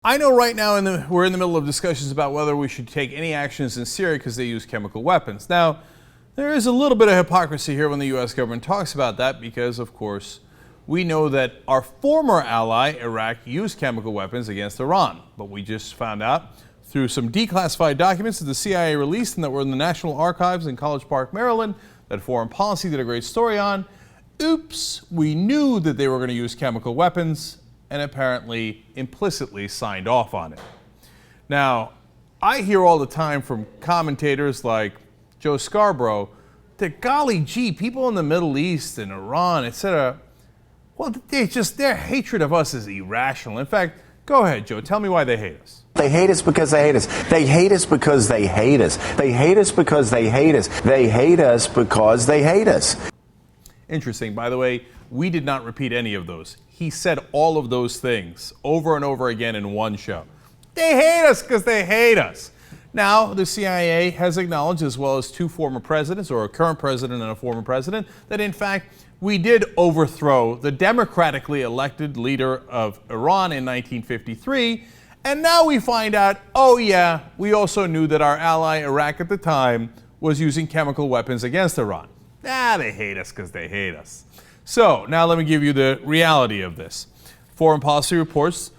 I know right now we're in the middle of discussions about whether we should take any actions in Syria because they use chemical weapons. Now, there is a little bit of hypocrisy here when the U.S. government talks about that because, of course, we know that our former ally, Iraq, used chemical weapons against Iran. But we just found out through some declassified documents that the CIA released and that were in the National Archives in College Park, Maryland, that Foreign Policy did a great story on. Oops, we knew that they were going to use chemical weapons and apparently implicitly signed off on it. Now, I hear all the time from commentators like Joe Scarborough that, golly gee, people in the Middle East and Iran, etc., well, their hatred of us is irrational. In fact, go ahead, Joe, tell me why they hate us. They hate us because they hate us. They hate us because they hate us. They hate us because they hate us. They hate us because they hate us. Interesting. By the way, we did not repeat any of those. He said all of those things over and over again in one show. They hate us because they hate us. Now, the CIA has acknowledged, as well as two former presidents, or a current president and a former president, that in fact we did overthrow the democratically elected leader of Iran in 1953. And now we find out, oh yeah, we also knew that our ally Iraq at the time was using chemical weapons against Iran. They hate us because they hate us. So now let me give you the reality of this. Foreign Policy reports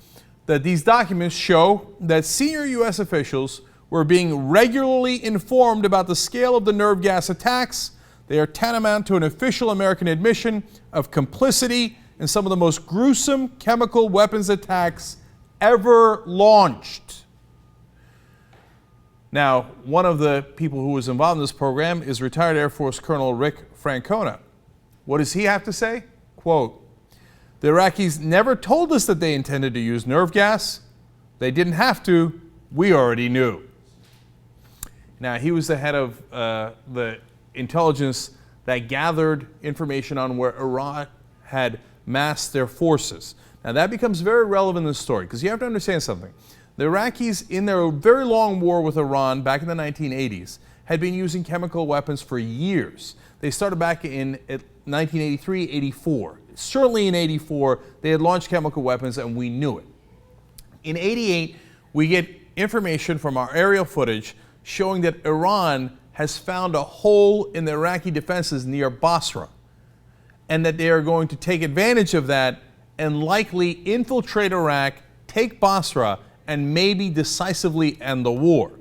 that these documents show that senior U.S. officials were being regularly informed about the scale of the nerve gas attacks. They are tantamount to an official American admission of complicity in some of the most gruesome chemical weapons attacks ever launched. Now, one of the people who was involved in this program is retired Air Force Colonel Rick Francona. What does he have to say? Quote, "The Iraqis never told us that they intended to use nerve gas. They didn't have to. We already knew." Now, he was the head of the intelligence that gathered information on where Iran had massed their forces. Now, that becomes very relevant in the story because you have to understand something. The Iraqis, in their very long war with Iran back in the 1980s, had been using chemical weapons for years. They started back in 1983-84. Certainly in 84, they had launched chemical weapons and we knew it. In 88, we get information from our aerial footage showing that Iran has found a hole in the Iraqi defenses near Basra and that they are going to take advantage of that and likely infiltrate Iraq, take Basra, and maybe decisively end the war.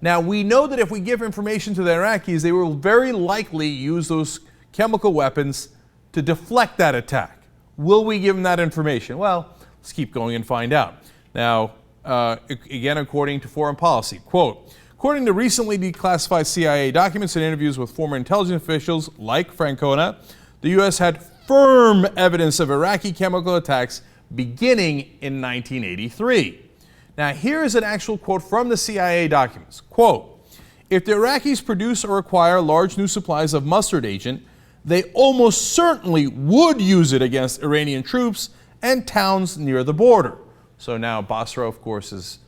Now, we know that if we give information to the Iraqis, they will very likely use those chemical weapons to deflect that attack. Will we give them that information? Well, let's keep going and find out. Now, again, according to Foreign Policy, quote, "According to recently declassified CIA documents and interviews with former intelligence officials like Francona, the U.S. had firm evidence of Iraqi chemical attacks beginning in 1983. Now, here is an actual quote from the CIA documents. Quote, "If the Iraqis produce or acquire large new supplies of mustard agent, they almost certainly would use it against Iranian troops and towns near the border." So now Basra, of course, is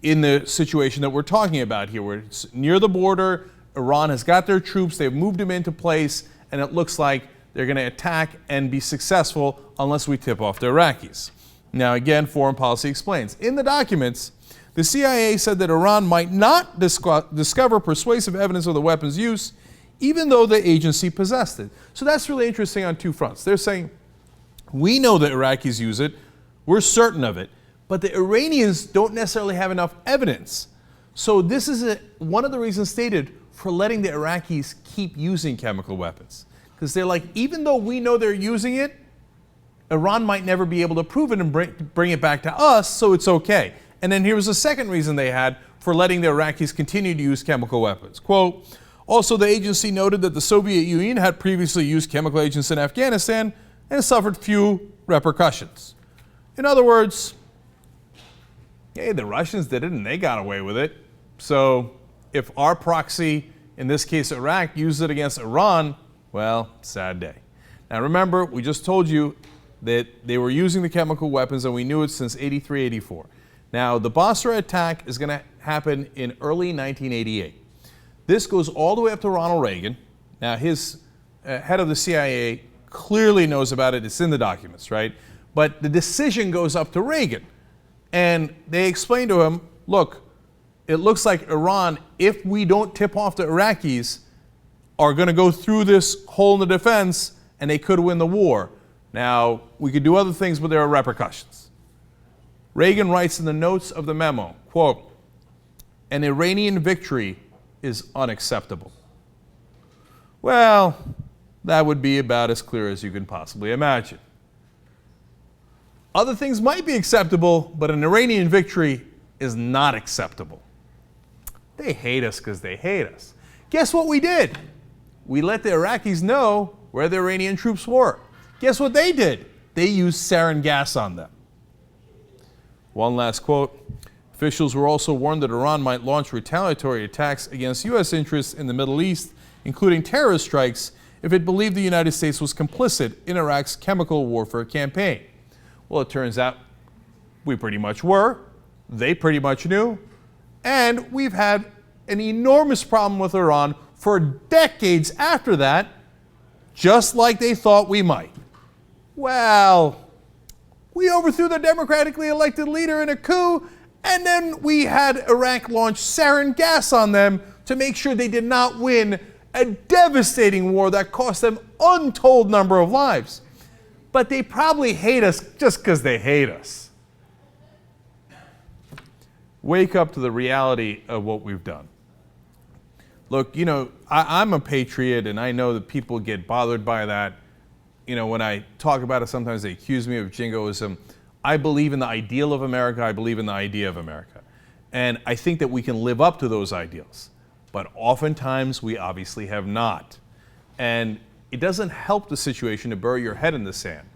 in the situation that we're talking about here, where it's near the border. Iran has got their troops, they've moved them into place, and it looks like they're going to attack and be successful unless we tip off the Iraqis. Now, again, Foreign Policy explains. In the documents, the CIA said that Iran might not discover persuasive evidence of the weapon's use, even though the agency possessed it. So that's really interesting on two fronts. They're saying, we know the Iraqis use it, we're certain of it, but the Iranians don't necessarily have enough evidence. So this is one of the reasons stated for letting the Iraqis keep using chemical weapons. Because they're like, even though we know they're using it, Iran might never be able to prove it and bring it back to us, so it's okay. And then here was the second reason they had for letting the Iraqis continue to use chemical weapons. Quote, "Also, the agency noted that the Soviet Union had previously used chemical agents in Afghanistan and suffered few repercussions." In other words, hey, the Russians did it and they got away with it. So if our proxy, in this case Iraq, used it against Iran, well, sad day. Now remember, we just told you that they were using the chemical weapons and we knew it since 83, 84. Now the Basra attack is going to happen in early 1988. This goes all the way up to Ronald Reagan. Now his head of the CIA clearly knows about it. It's in the documents, right? But the decision goes up to Reagan. And they explained to him, look, it looks like Iran, if we don't tip off the Iraqis, are going to go through this hole in the defense and they could win the war. Now, we could do other things, but there are repercussions. Reagan writes in the notes of the memo, quote, an Iranian victory is unacceptable. Well, that would be about as clear as you can possibly imagine. Other things might be acceptable, but an Iranian victory is not acceptable. They hate us because they hate us. Guess what we did? We let the Iraqis know where the Iranian troops were. Guess what they did? They used sarin gas on them. One last quote. Officials were also warned that Iran might launch retaliatory attacks against U.S. interests in the Middle East, including terrorist strikes, if it believed the United States was complicit in Iraq's chemical warfare campaign. Well, it turns out we pretty much were. They pretty much knew. And we've had an enormous problem with Iran for decades after that, just like they thought we might. Well, we overthrew the democratically elected leader in a coup, and then we had Iraq launch sarin gas on them to make sure they did not win a devastating war that cost them untold number of lives. But they probably hate us just because they hate us. Wake up to the reality of what we've done. Look, you know, I'm a patriot, and I know that people get bothered by that. You know, when I talk about it, sometimes they accuse me of jingoism. I believe in the ideal of America. I believe in the idea of America. And I think that we can live up to those ideals. But oftentimes, we obviously have not. And it doesn't help the situation to bury your head in the sand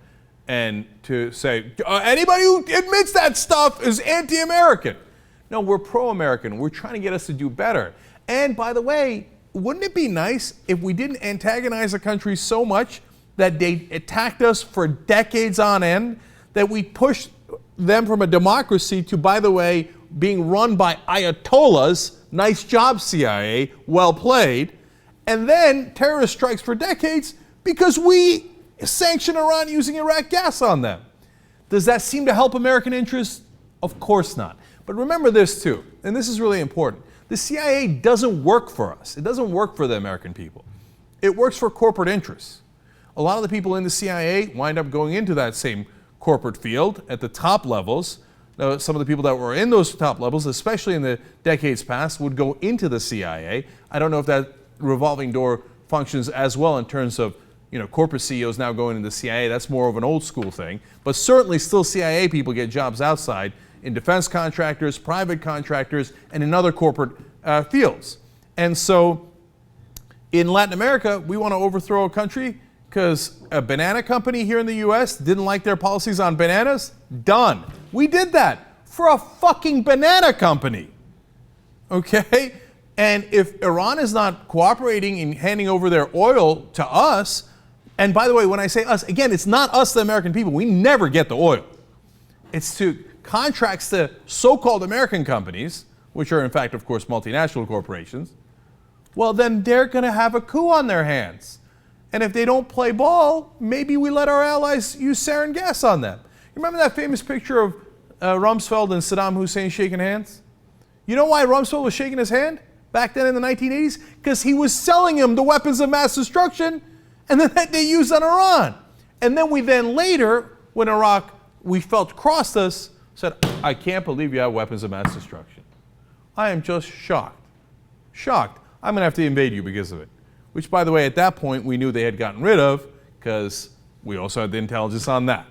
and to say, anybody who admits that stuff is anti-American. No, we're pro-American. We're trying to get us to do better. And by the way, wouldn't it be nice if we didn't antagonize a country so much that they attacked us for decades on end, that we pushed them from a democracy to, by the way, being run by ayatollahs? Nice job, CIA, well played. And then terrorist strikes for decades because we sanctioned Iran using Iraq gas on them. Does that seem to help American interests? Of course not. But remember this too, and this is really important. The CIA doesn't work for us. It doesn't work for the American people. It works for corporate interests. A lot of the people in the CIA wind up going into that same corporate field at the top levels. Some of the people that were in those top levels, especially in the decades past, would go into the CIA. I don't know if that revolving door functions as well in terms of, you know, corporate CEOs now going into the CIA. That's more of an old school thing. But certainly still CIA people get jobs outside in defense contractors, private contractors, and in other corporate fields. And so in Latin America, we want to overthrow a country because a banana company here in the US didn't like their policies on bananas. Done. We did that for a fucking banana company. Okay? And if Iran is not cooperating in handing over their oil to us, and by the way, when I say us, again, it's not us, the American people. We never get the oil. It's to contracts to so-called American companies, which are in fact, of course, multinational corporations. Well, then they're going to have a coup on their hands. And if they don't play ball, maybe we let our allies use sarin gas on them. You remember that famous picture of Rumsfeld and Saddam Hussein shaking hands? You know why Rumsfeld was shaking his hand back then in the 1980s? Because he was selling him the weapons of mass destruction, and then they used on Iran. And then we then later, when Iraq, we felt crossed us, said, I can't believe you have weapons of mass destruction. I am just shocked. Shocked. I'm going to have to invade you because of it. Which, by the way, at that point, we knew they had gotten rid of because we also had the intelligence on that.